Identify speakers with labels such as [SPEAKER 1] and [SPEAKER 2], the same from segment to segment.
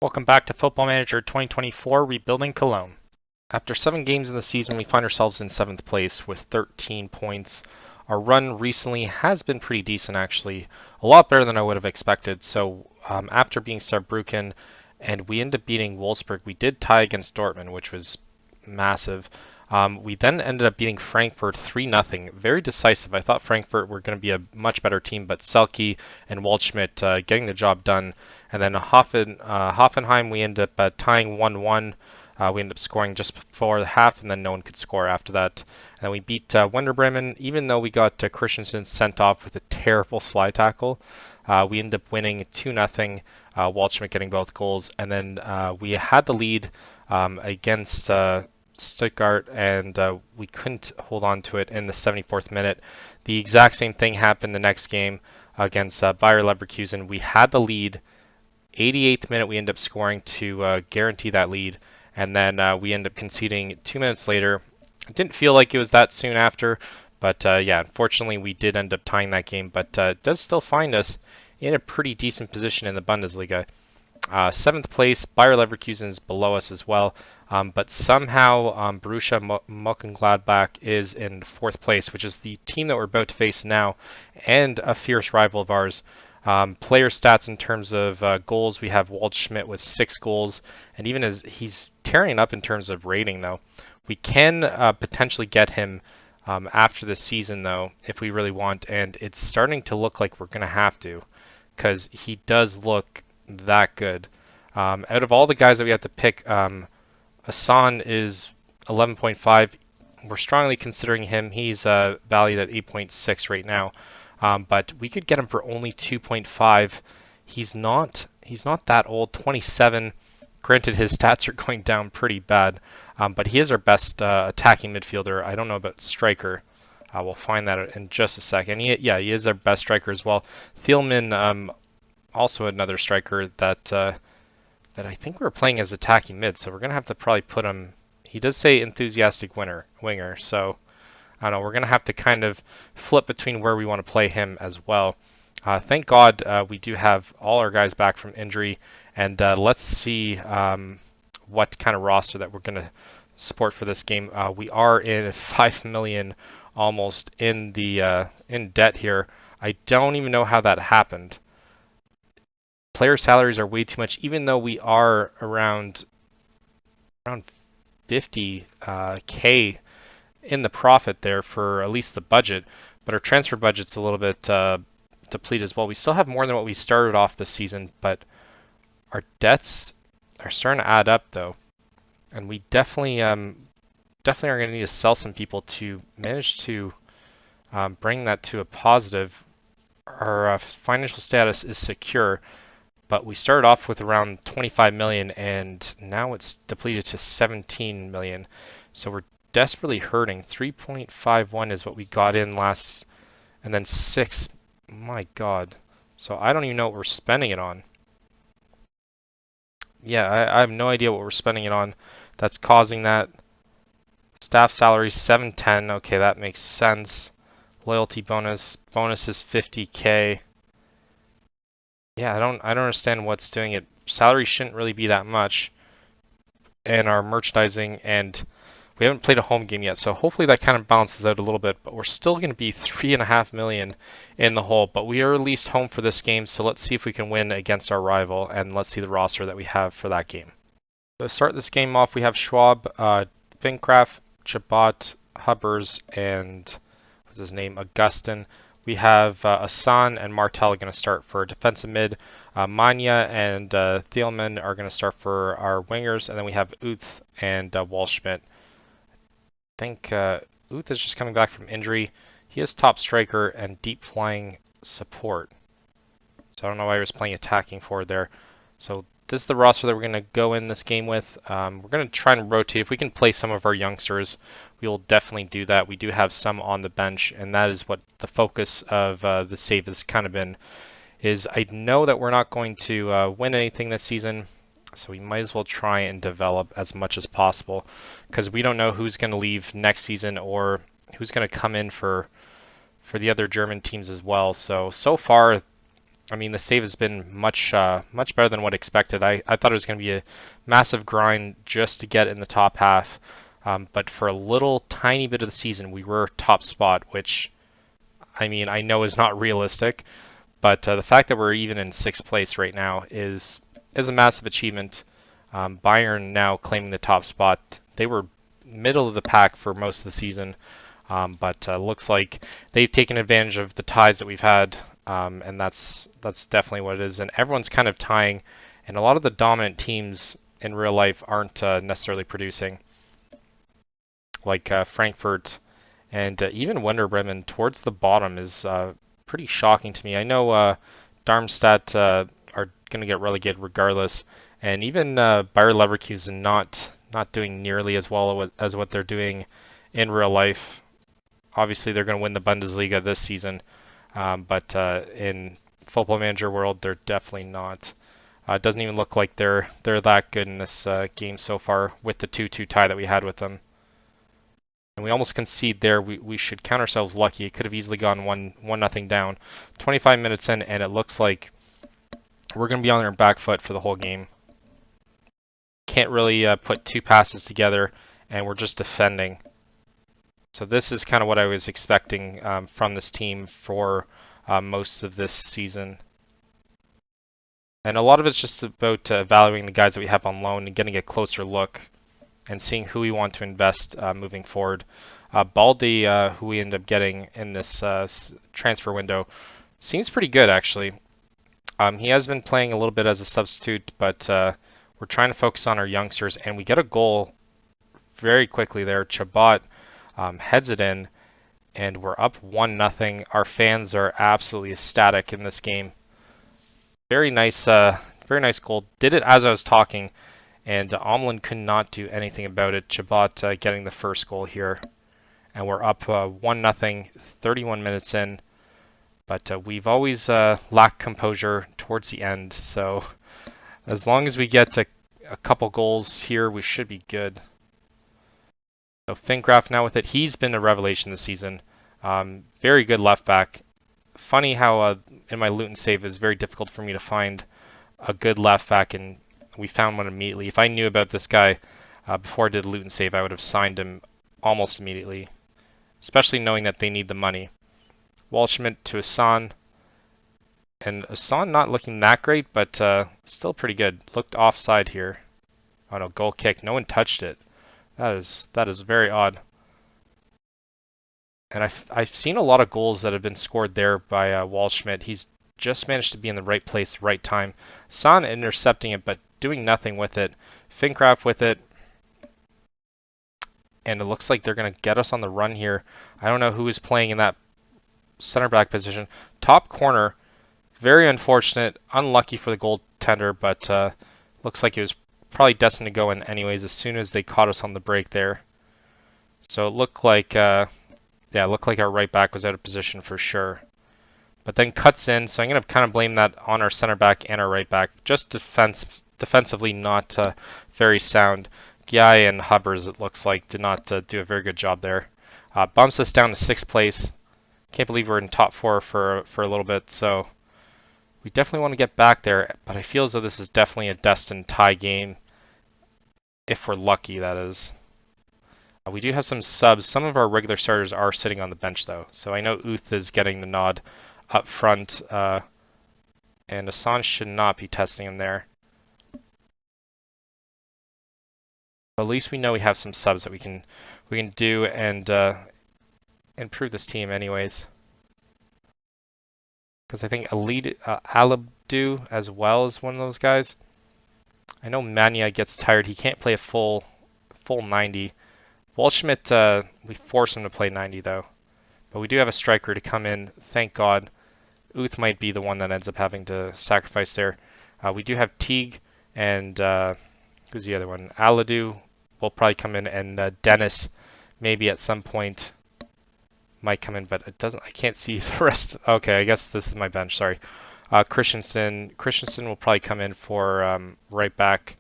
[SPEAKER 1] Welcome back to Football Manager 2024 Rebuilding Cologne. After 7 games in the season, we find ourselves in 7th place with 13 points. Our run recently has been pretty decent, actually. A lot better than I would have expected. So after being Saarbrücken and we ended up beating Wolfsburg, we did tie against Dortmund, which was massive. We then ended up beating Frankfurt 3-0. Very decisive. I thought Frankfurt were going to be a much better team, but Selke and Waldschmidt getting the job done. And then Hoffenheim, we ended up tying 1-1. We ended up scoring just before the half, and then no one could score after that. And we beat Werder Bremen, even though we got Christensen sent off with a terrible slide tackle. We ended up winning 2-0, Waldschmidt getting both goals. And then we had the lead against Stuttgart, and we couldn't hold on to it in the 74th minute. The exact same thing happened the next game against Bayer Leverkusen. We had the lead. 88th minute, we end up scoring to guarantee that lead, and then we end up conceding 2 minutes later. It didn't feel like it was that soon after, but yeah, unfortunately, we did end up tying that game, but it does still find us in a pretty decent position in the Bundesliga. 7th place, Bayer Leverkusen is below us as well, but somehow Borussia Mönchengladbach is in 4th place, which is the team that we're about to face now, and a fierce rival of ours. Player stats in terms of goals, we have Waldschmidt with 6 goals, and even as he's tearing up in terms of rating, though. We can potentially get him after the season, though, if we really want, and it's starting to look like we're going to have to, because he does look that good. Out of all the guys that we have to pick, Hassan is 11.5. We're strongly considering him. He's valued at 8.6 right now. But we could get him for only 2.5. He's not that old, 27. Granted, his stats are going down pretty bad, but he is our best attacking midfielder. I don't know about striker. We'll find that in just a second. He is our best striker as well. Thielmann, also another striker that I think we're playing as attacking mid, so we're gonna have to probably put him. He does say enthusiastic winger, so. I don't know, we're going to have to kind of flip between where we want to play him as well. Thank God we do have all our guys back from injury, and let's see what kind of roster that we're going to support for this game. We are in 5 million almost in the in debt here. I don't even know how that happened. Player salaries are way too much, even though we are around 50k in the profit there for at least the budget, but our transfer budget's a little bit depleted as well. We still have more than what we started off this season, but our debts are starting to add up though, and we definitely are going to need to sell some people to manage to bring that to a positive. Our financial status is secure, but we started off with around 25 million, and now it's depleted to 17 million. So we're desperately hurting. 3.51 is what we got in last, and then 6. My God. So I don't even know what we're spending it on. Yeah, I have no idea what we're spending it on. That's causing that. Staff salary 710. Okay, that makes sense. Loyalty bonus is 50k. Yeah, I don't understand what's doing it. Salary shouldn't really be that much. And our merchandising, and we haven't played a home game yet, so hopefully that kind of balances out a little bit, but we're still going to be 3.5 million in the hole, but we are at least home for this game, so let's see if we can win against our rival, and let's see the roster that we have for that game. So to start this game off, we have Schwab, Finkraft, Chabot, Hubbers, and what's his name, Augustin. We have Hassan and Martel going to start for defensive mid. Manya and Thielmann are going to start for our wingers, and then we have Uth and Waldschmidt. I think Uth is just coming back from injury. He is top striker and deep flying support. So I don't know why he was playing attacking forward there. So this is the roster that we're going to go in this game with. We're going to try and rotate. If we can play some of our youngsters, we will definitely do that. We do have some on the bench, and that is what the focus of the save has kind of been. Is I know that we're not going to win anything this season, so we might as well try and develop as much as possible, because we don't know who's going to leave next season or who's going to come in for the other German teams as well. So far, I mean, the save has been much better than what expected. I thought it was going to be a massive grind just to get in the top half, but for a little tiny bit of the season, we were top spot, which I mean I know is not realistic, but the fact that we're even in sixth place right now is a massive achievement. Bayern now claiming the top spot. They were middle of the pack for most of the season, but looks like they've taken advantage of the ties that we've had, and that's definitely what it is. And everyone's kind of tying, and a lot of the dominant teams in real life aren't necessarily producing, like Frankfurt and even Werder Bremen towards the bottom is pretty shocking to me. I know Darmstadt are going to get relegated regardless, and even Bayer Leverkusen not doing nearly as well as what they're doing in real life. Obviously, they're going to win the Bundesliga this season, but in Football Manager world, they're definitely not. It doesn't even look like they're that good in this game so far with the 2-2 tie that we had with them. And we almost concede there. We should count ourselves lucky. It could have easily gone 1-0 down. 25 minutes in, and it looks like we're going to be on our back foot for the whole game. Can't really put two passes together, and we're just defending. So this is kind of what I was expecting from this team for most of this season. And a lot of it's just about evaluating the guys that we have on loan and getting a closer look and seeing who we want to invest moving forward. Baldi, who we end up getting in this transfer window, seems pretty good actually. He has been playing a little bit as a substitute, but we're trying to focus on our youngsters, and we get a goal very quickly there. Chabot heads it in, and we're up 1-0. Our fans are absolutely ecstatic in this game. Very nice goal. Did it as I was talking, and Omlin could not do anything about it. Chabot getting the first goal here, and we're up 1-0, 31 minutes in. But we've always lacked composure towards the end, so as long as we get a couple goals here, we should be good. So Finkraft now with it. He's been a revelation this season. Very good left back. Funny how in my Luton save it's very difficult for me to find a good left back, and we found one immediately. If I knew about this guy before I did Luton save, I would have signed him almost immediately, especially knowing that they need the money. Waldschmidt to Hassan, and Hassan not looking that great, but still pretty good. Looked offside here. Oh no, goal kick. No one touched it. That is very odd. And I've seen a lot of goals that have been scored there by Waldschmidt. He's just managed to be in the right place, right time. Hassan intercepting it, but doing nothing with it. Finkraft with it. And it looks like they're going to get us on the run here. I don't know who is playing in that center back position. Top corner. Very unfortunate. Unlucky for the goaltender, but looks like it was probably destined to go in anyways as soon as they caught us on the break there. So it looked like, yeah, it looked like our right back was out of position for sure. But then cuts in, so I'm going to kind of blame that on our center back and our right back. Just defensively not very sound. Guy and Hubbers, it looks like, did not do a very good job there. Bumps us down to 6th place. Can't believe we're in top 4 for a little bit, so we definitely want to get back there, but I feel as though this is definitely a destined tie game, if we're lucky, that is. We do have some subs. Some of our regular starters are sitting on the bench, though, so I know Uth is getting the nod up front, and Assange should not be testing him there. But at least we know we have some subs that we can do and improve this team anyways. Because I think Alabdu as well is one of those guys. I know Mania gets tired. He can't play a full 90. Waldschmidt, we force him to play 90 though. But we do have a striker to come in, thank God. Uth might be the one that ends up having to sacrifice there. We do have Teague and who's the other one? Aladu will probably come in, and Dennis maybe at some point might come in, but it doesn't. I can't see the rest. Okay, I guess this is my bench. Sorry. Christensen will probably come in for right back,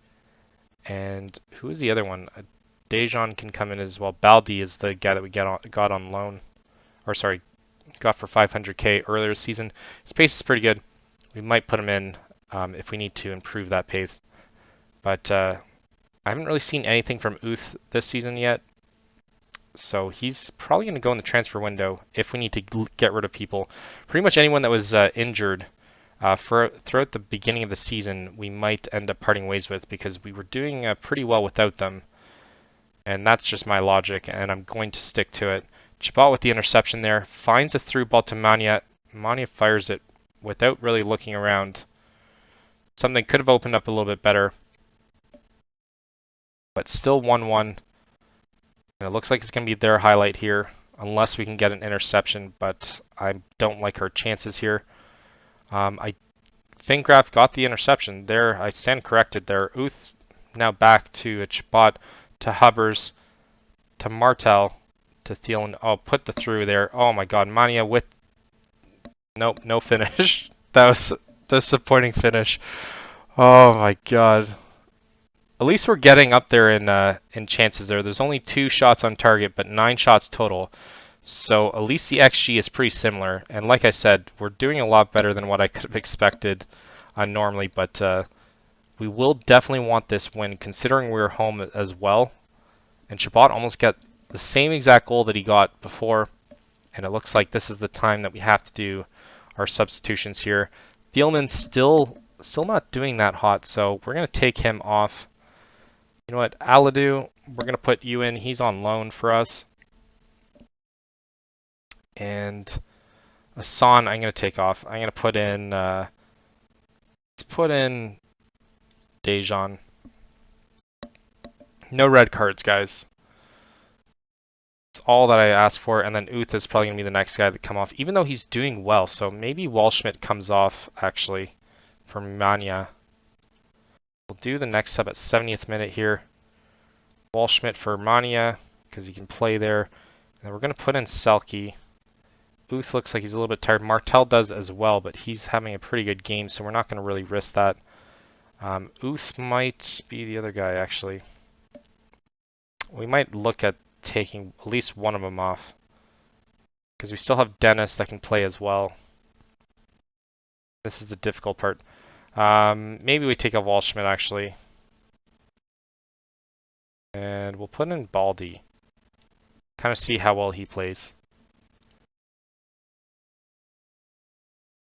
[SPEAKER 1] and who is the other one? Dejan can come in as well. Baldi is the guy that we got on loan, or sorry, got for 500k earlier this season. His pace is pretty good. We might put him in if we need to improve that pace. But I haven't really seen anything from Uth this season yet. So he's probably going to go in the transfer window if we need to get rid of people. Pretty much anyone that was injured throughout the beginning of the season, we might end up parting ways with because we were doing pretty well without them. And that's just my logic, and I'm going to stick to it. Chabot with the interception there, finds a through ball to Mania. Mania fires it without really looking around. Something could have opened up a little bit better, but still 1-1. And it looks like it's going to be their highlight here, unless we can get an interception, but I don't like our chances here. Fingraf got the interception. There, I stand corrected there. Uth now back to Chabot, to Hubbers, to Martel, to Thielen. Oh, put the through there. Oh my god, Mania with... Nope, no finish. That was a disappointing finish. Oh my god. At least we're getting up there in chances there. There's only 2 shots on target, but 9 shots total. So at least the XG is pretty similar. And like I said, we're doing a lot better than what I could have expected normally. But we will definitely want this win, considering we're home as well. And Chabot almost got the same exact goal that he got before. And it looks like this is the time that we have to do our substitutions here. Thielman's still not doing that hot, so we're going to take him off. You know what, Aladu, we're going to put you in. He's on loan for us. And Asan, I'm going to take off. I'm going to put in, let's put in Dejan. No red cards, guys. That's all that I asked for. And then Uth is probably going to be the next guy that come off, even though he's doing well. So maybe Waldschmidt comes off, actually, for Mania. We'll do the next sub at 70th minute here. Waldschmidt for Mania, because he can play there. And we're going to put in Selke. Uth looks like he's a little bit tired. Martel does as well, but he's having a pretty good game, so we're not going to really risk that. Uth might be the other guy, actually. We might look at taking at least one of them off, because we still have Dennis that can play as well. This is the difficult part. Maybe we take off Waldschmidt, actually. And we'll put in Baldy. Kind of see how well he plays.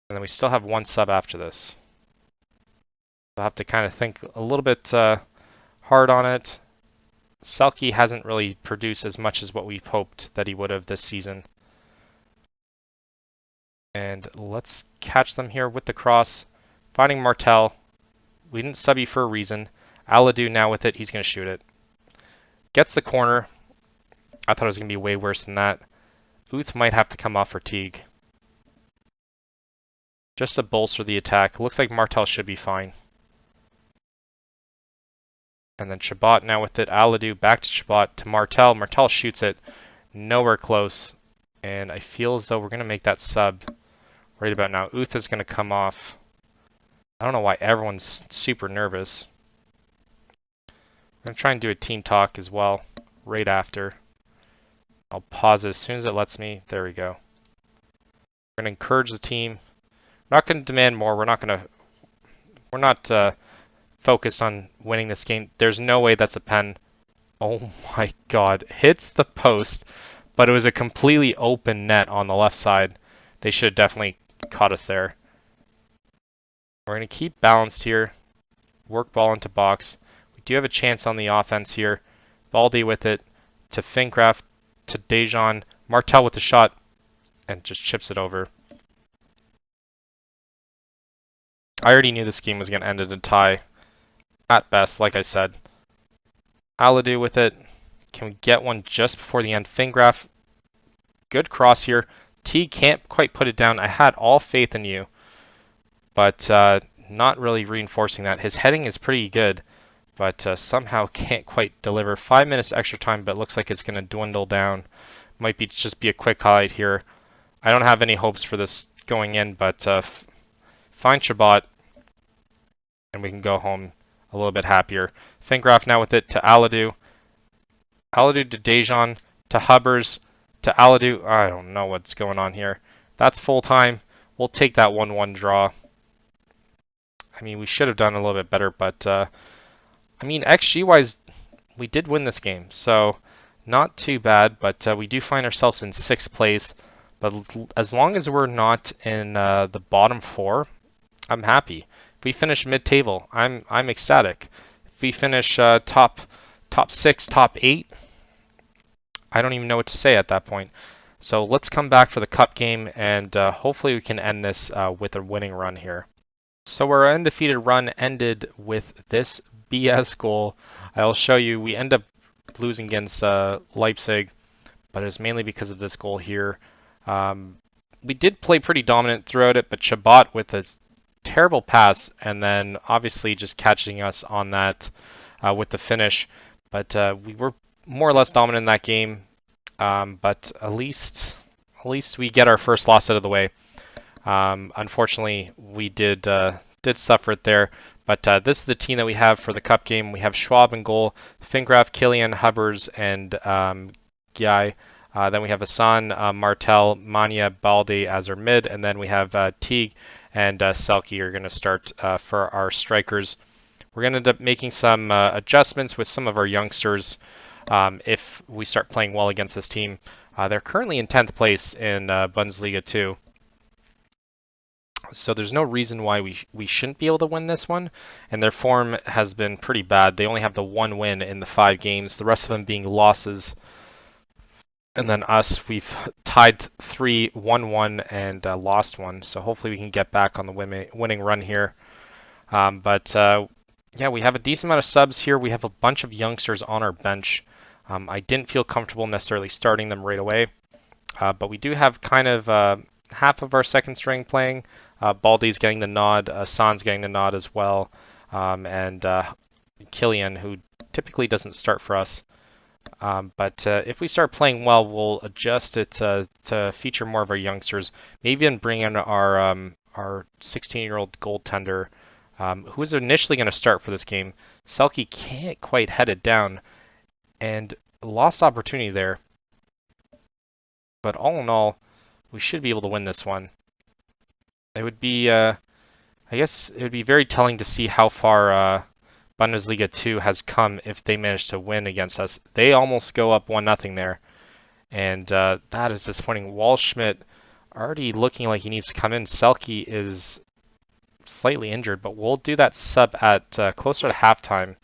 [SPEAKER 1] And then we still have one sub after this. I'll have to kind of think a little bit hard on it. Selke hasn't really produced as much as what we've hoped that he would have this season. And let's catch them here with the cross. Finding Martel. We didn't sub you for a reason. Aladu now with it. He's going to shoot it. Gets the corner. I thought it was going to be way worse than that. Uth might have to come off for Teague. Just to bolster the attack. Looks like Martel should be fine. And then Chabot now with it. Aladu back to Chabot to Martel. Martel shoots it. Nowhere close. And I feel as though we're going to make that sub right about now. Uth is going to come off. I don't know why everyone's super nervous. I'm going to try and do a team talk as well right after. I'll pause it as soon as it lets me. There we go. We're going to encourage the team. We're not going to demand more. We're not focused on winning this game. There's no way that's a pen. Oh my god. Hits the post, but it was a completely open net on the left side. They should have definitely caught us there. We're going to keep balanced here. Work ball into box. We do have a chance on the offense here. Baldy with it to Finkraft, to Dejan. Martel with the shot and just chips it over. I already knew this game was going to end in a tie. At best, like I said. Aladu with it. Can we get one just before the end? Fingraf. Good cross here. T can't quite put it down. I had all faith in you. But not really reinforcing that. His heading is pretty good. But somehow can't quite deliver. 5 minutes extra time, but looks like it's going to dwindle down. Might be just be a quick highlight here. I don't have any hopes for this going in, but find Chabot. And we can go home a little bit happier. Fingraf now with it to Aladu. Aladu to Dejan, to Hubbers, to Aladu. I don't know what's going on here. That's full time. We'll take that 1-1 draw. I mean, we should have done a little bit better, but I mean, XG-wise, we did win this game, so not too bad, but we do find ourselves in 6th place. But as long as we're not in the bottom 4, I'm happy. If we finish mid-table, I'm ecstatic. If we finish top 6, top 8, I don't even know what to say at that point. So let's come back for the cup game, and hopefully we can end this with a winning run here. So our undefeated run ended with this BS goal. I'll show you. We end up losing against Leipzig, but it was mainly because of this goal here. We did play pretty dominant throughout it, but Chabot with a terrible pass, and then obviously just catching us on that with the finish. But we were more or less dominant in that game. But at least we get our first loss out of the way. Unfortunately, we did suffer it there. But this is the team that we have for the cup game. We have Schwab in goal, Fingraf, Killian, Hubbers, and Guy. Then we have Hassan, Martel, Mania, Balde as our mid, and then we have Teague and Selke are going to start for our strikers. We're going to end up making some adjustments with some of our youngsters if we start playing well against this team. They're currently in 10th place in Bundesliga 2. So there's no reason why we shouldn't be able to win this one. And their form has been pretty bad. They only have the 1 win in the 5 games, the rest of them being losses. And then us, we've tied 3, won 1, and lost 1. So hopefully we can get back on the winning run here. Yeah, we have a decent amount of subs here. We have a bunch of youngsters on our bench. I didn't feel comfortable necessarily starting them right away. But we do have kind of half of our second string playing. Baldy's getting the nod. San's getting the nod as well. And Killian, who typically doesn't start for us. But if we start playing well, we'll adjust it to feature more of our youngsters. Maybe even bring in our 16-year-old goaltender, who was initially going to start for this game. Selke can't quite head it down, and lost opportunity there. But all in all, we should be able to win this one. It would be, I guess, it would be very telling to see how far Bundesliga 2 has come if they manage to win against us. They almost go up 1-0 there, and that is disappointing. Waldschmidt already looking like he needs to come in. Selke is slightly injured, but we'll do that sub at closer to halftime.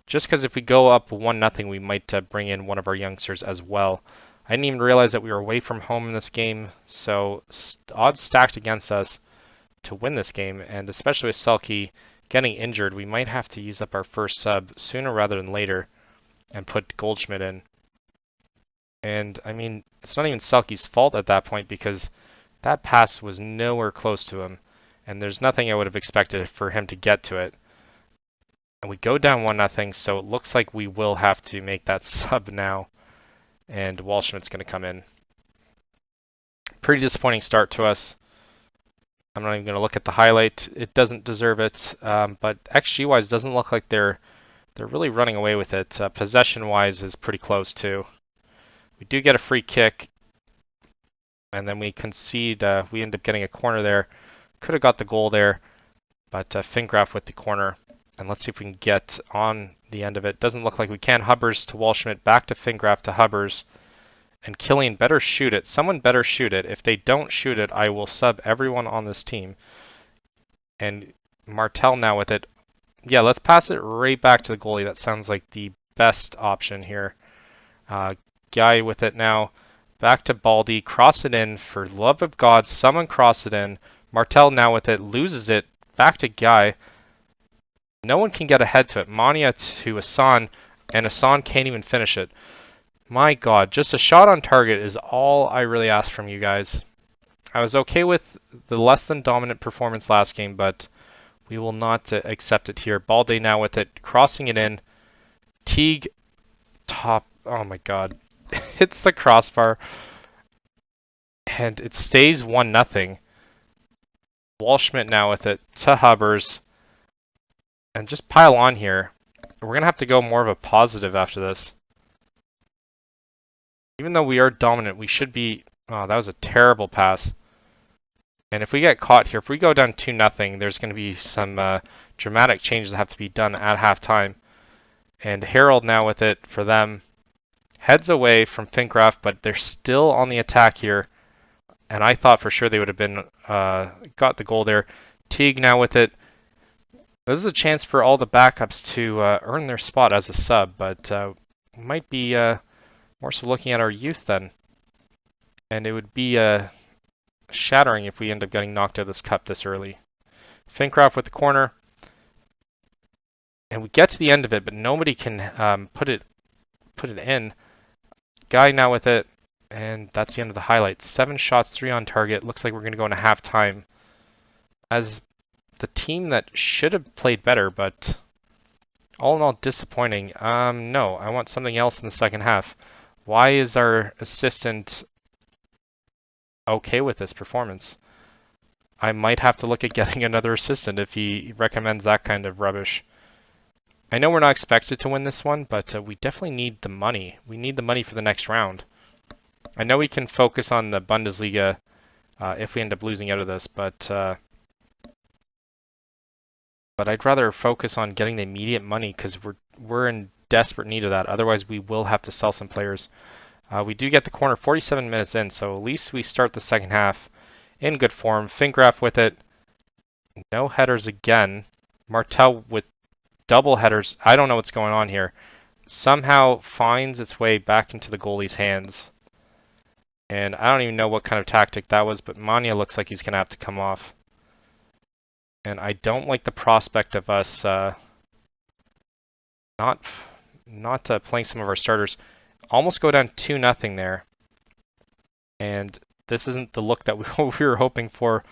[SPEAKER 1] Just because if we go up 1-0, we might bring in one of our youngsters as well. I didn't even realize that we were away from home in this game, so odds stacked against us to win this game, and especially with Selke getting injured, we might have to use up our first sub sooner rather than later and put Goldschmidt in. And I mean, it's not even Selke's fault at that point because that pass was nowhere close to him, and there's nothing I would have expected for him to get to it. And we go down 1-0, so it looks like we will have to make that sub now, and Waldschmidt's going to come in. Pretty disappointing start to us. I'm not even going to look at the highlight. It doesn't deserve it, but XG-wise doesn't look like they're really running away with it. Possession-wise is pretty close too. We do get a free kick, and then we concede. We end up getting a corner there. Could have got the goal there, but Fingraf with the corner. And let's see if we can get on the end of it. Doesn't look like we can. Hubbers to Waldschmidt, back to Fingraf to Hubbers. And Killian better shoot it. Someone better shoot it. If they don't shoot it, I will sub everyone on this team. And Martel now with it. Yeah, let's pass it right back to the goalie. That sounds like the best option here. Guy with it now. Back to Baldy. Cross it in. For the love of God, someone cross it in. Martel now with it. Loses it. Back to Guy. No one can get ahead to it. Mania to Hassan, and Hassan can't even finish it. My God, just a shot on target is all I really ask from you guys. I was okay with the less than dominant performance last game, but we will not accept it here. Balde now with it, crossing it in. Teague, top, oh my God, hits the crossbar, and it stays 1-0. Waldschmidt now with it to Hubbers. And just pile on here. We're going to have to go more of a positive after this. Even though we are dominant, we should be... Oh, that was a terrible pass. And if we get caught here, if we go down 2-0, there's going to be some dramatic changes that have to be done at halftime. And Harold now with it for them. Heads away from Finkraft, but they're still on the attack here. And I thought for sure they would have been got the goal there. Teague now with it. This is a chance for all the backups to earn their spot as a sub, but might be more so looking at our youth then. And it would be shattering if we end up getting knocked out of this cup this early. Finkraft with the corner. And we get to the end of it, but nobody can put it in. Guy now with it. And that's the end of the highlights. 7 shots, 3 on target. Looks like we're going to go into halftime as the team that should have played better, but all in all disappointing. No, I want something else in the second half. Why is our assistant okay with this performance? I might have to look at getting another assistant if he recommends that kind of rubbish. I know we're not expected to win this one, but we definitely need the money. We need the money for the next round. I know we can focus on the Bundesliga if we end up losing out of this, but I'd rather focus on getting the immediate money because we're in desperate need of that. Otherwise, we will have to sell some players. We do get the corner 47 minutes in, so at least we start the second half in good form. Fingraf with it. No headers again. Martel with double headers. I don't know what's going on here. Somehow finds its way back into the goalie's hands. And I don't even know what kind of tactic that was, but Mania looks like he's going to have to come off. And I don't like the prospect of us not playing some of our starters. Almost go down 2-0 there. And this isn't the look that we were hoping for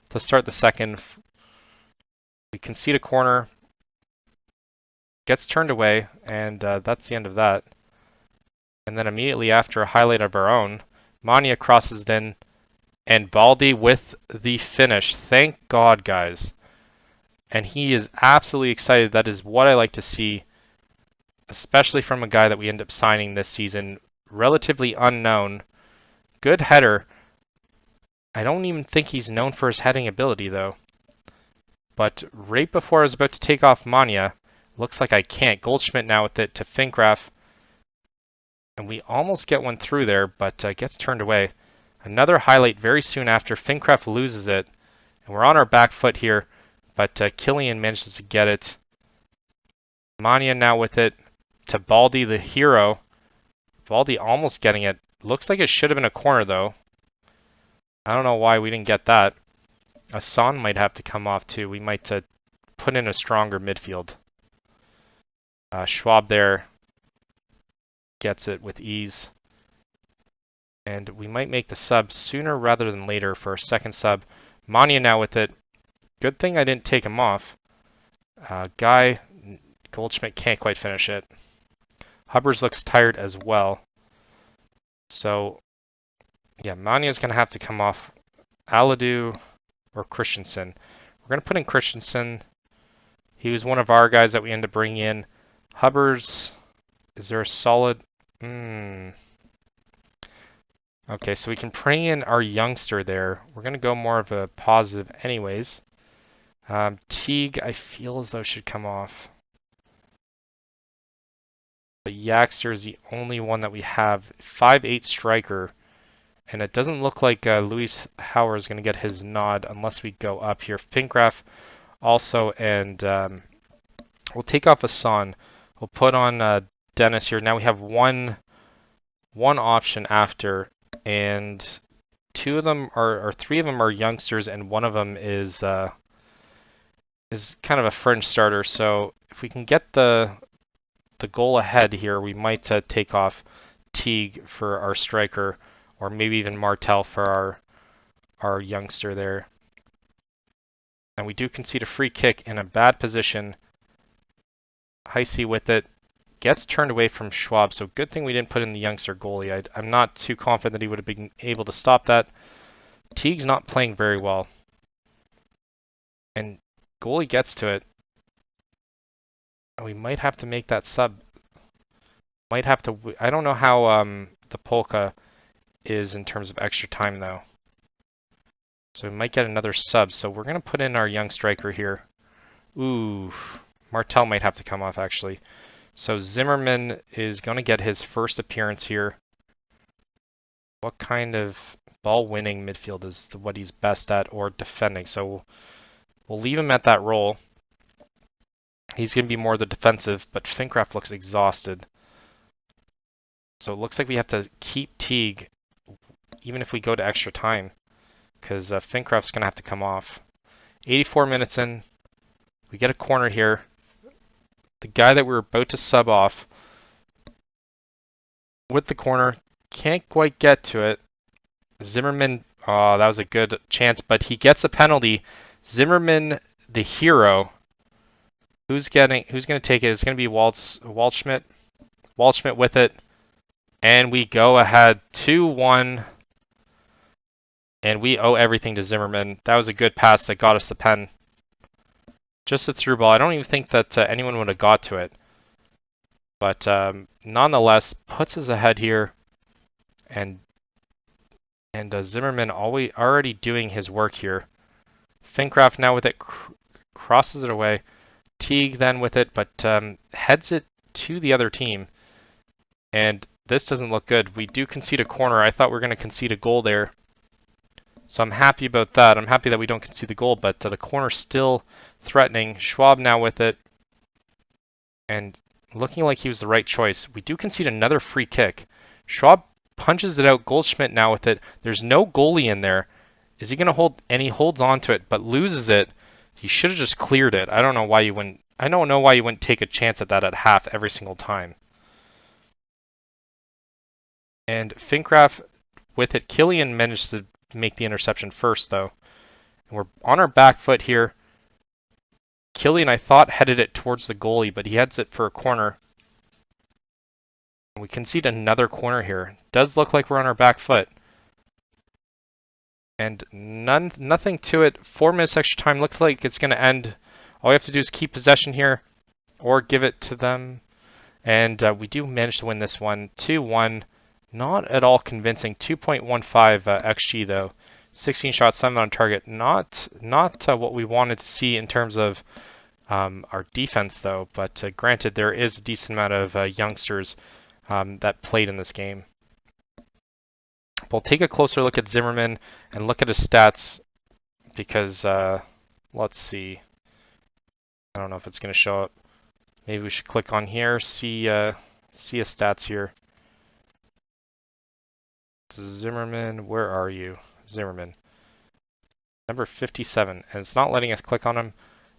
[SPEAKER 1] to start the second. We concede a corner. Gets turned away, and that's the end of that. And then immediately after a highlight of our own, Mania crosses it in, and Baldi with the finish. Thank God, guys. And he is absolutely excited. That is what I like to see, especially from a guy that we end up signing this season. Relatively unknown. Good header. I don't even think he's known for his heading ability, though. But right before I was about to take off Mania, looks like I can't. Goldschmidt now with it to Finkraf. And we almost get one through there, but gets turned away. Another highlight very soon after. Finkraf loses it. And we're on our back foot here, but Killian manages to get it. Mania now with it to Baldi, the hero. Baldi almost getting it. Looks like it should have been a corner, though. I don't know why we didn't get that. Asan might have to come off, too. We might put in a stronger midfield. Schwab there gets it with ease. And we might make the sub sooner rather than later for our second sub. Mania now with it. Good thing I didn't take him off. Guy, Goldschmidt can't quite finish it. Hubbers looks tired as well. So, yeah, Mania's going to have to come off. Aladu or Christensen. We're going to put in Christensen. He was one of our guys that we ended up bringing in. Hubbers, is there a solid... Okay, so we can bring in our youngster there. We're going to go more of a positive anyways. Teague, I feel as though should come off. But Yaxter is the only one that we have. 5'8" striker. And it doesn't look like Luis Hauer is going to get his nod unless we go up here. Pinkraf also, and we'll take off Asan. We'll put on Dennis here. Now we have one option after, and two of them or three of them are youngsters, and one of them is kind of a fringe starter. So if we can get the goal ahead here, we might take off Teague for our striker, or maybe even Martel for our youngster there. And we do concede a free kick in a bad position. Heisey with it. Gets turned away from Schwab, so good thing we didn't put in the youngster goalie. I'm not too confident that he would have been able to stop that. Teague's not playing very well. And goalie gets to it. We might have to make that sub. Might have to... I don't know how the polka is in terms of extra time, though. So we might get another sub. So we're going to put in our young striker here. Ooh, Martel might have to come off actually. So Zimmerman is going to get his first appearance here. What kind of ball-winning midfield is what he's best at, or defending? So we'll leave him at that role. He's going to be more the defensive, but Fincraft looks exhausted. So it looks like we have to keep Teague, even if we go to extra time, because Fincraft's going to have to come off. 84 minutes in, we get a corner here. The guy that we're about to sub off with the corner can't quite get to it. Zimmerman, oh, that was a good chance, but he gets a penalty. Zimmerman, the hero. Who's going to take it? It's going to be Waldschmidt. Waldschmidt with it. And we go ahead 2-1. And we owe everything to Zimmerman. That was a good pass that got us the pen. Just a through ball. I don't even think that anyone would have got to it. But nonetheless, puts us ahead here. And Zimmerman already doing his work here. Fincraft now with it, crosses it away. Teague then with it, but heads it to the other team. And this doesn't look good. We do concede a corner. I thought we were going to concede a goal there. So I'm happy about that. I'm happy that we don't concede the goal, but the corner's still threatening. Schwab now with it. And looking like he was the right choice. We do concede another free kick. Schwab punches it out. Goldschmidt now with it. There's no goalie in there. Is he going to hold? And he holds on to it, but loses it. He should have just cleared it. I don't know why you wouldn't take a chance at that at half every single time. And Fincraft with it. Killian managed to make the interception first, though. And we're on our back foot here. Killian, I thought, headed it towards the goalie, but he heads it for a corner. And we concede another corner here. Does look like we're on our back foot. And nothing to it. 4 minutes extra time. Looks like it's going to end. All we have to do is keep possession here or give it to them. And we do manage to win this one. 2-1. Not at all convincing. 2.15 XG though. 16 shots, 7 on target. Not what we wanted to see in terms of our defense though. But granted, there is a decent amount of youngsters that played in this game. We'll take a closer look at Zimmerman and look at his stats because, let's see. I don't know if it's going to show up. Maybe we should click on here, see his stats here. Zimmerman, where are you? Zimmerman. Number 57, and it's not letting us click on him.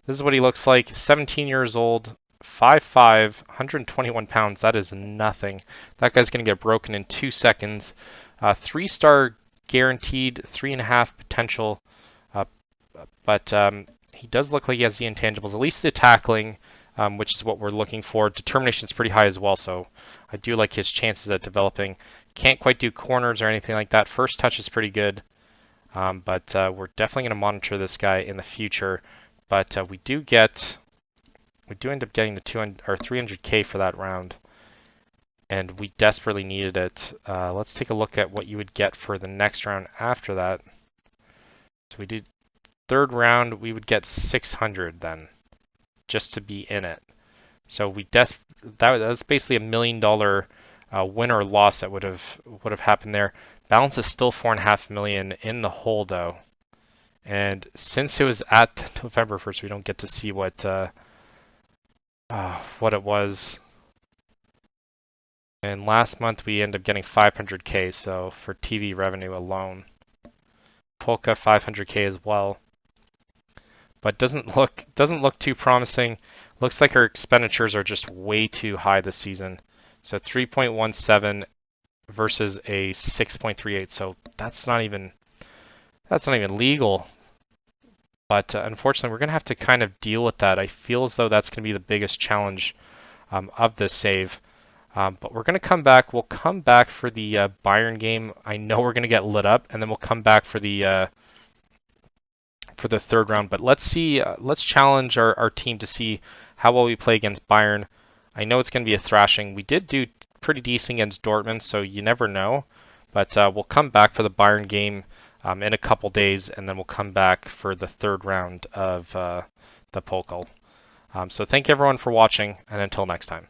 [SPEAKER 1] This is what he looks like. 17 years old, 5'5", 121 pounds. That is nothing. That guy's going to get broken in 2 seconds. 3-star guaranteed, 3.5 potential, but he does look like he has the intangibles, at least the tackling, which is what we're looking for. Determination is pretty high as well, so I do like his chances at developing. Can't quite do corners or anything like that. First touch is pretty good, but we're definitely going to monitor this guy in the future. But we do end up getting the 200 or 300K for that round. And we desperately needed it. Let's take a look at what you would get for the next round after that. So we did third round, we would get 600 then, just to be in it. So that's basically $1 million win or loss that would have happened there. Balance is still $4.5 million in the hole though. And since it was at November 1st, we don't get to see what it was. And last month we ended up getting 500K, so for TV revenue alone. Polka 500K as well. But doesn't look too promising. Looks like our expenditures are just way too high this season. So 3.17 versus a 6.38. So that's not even legal. But unfortunately, we're going to have to kind of deal with that. I feel as though that's going to be the biggest challenge of this save. But we're going to come back. We'll come back for the Bayern game. I know we're going to get lit up, and then we'll come back for the third round. But let's see. Let's challenge our team to see how well we play against Bayern. I know it's going to be a thrashing. We did do pretty decent against Dortmund, so you never know. But we'll come back for the Bayern game in a couple days, and then we'll come back for the third round of the Pokal. So thank you everyone for watching, and until next time.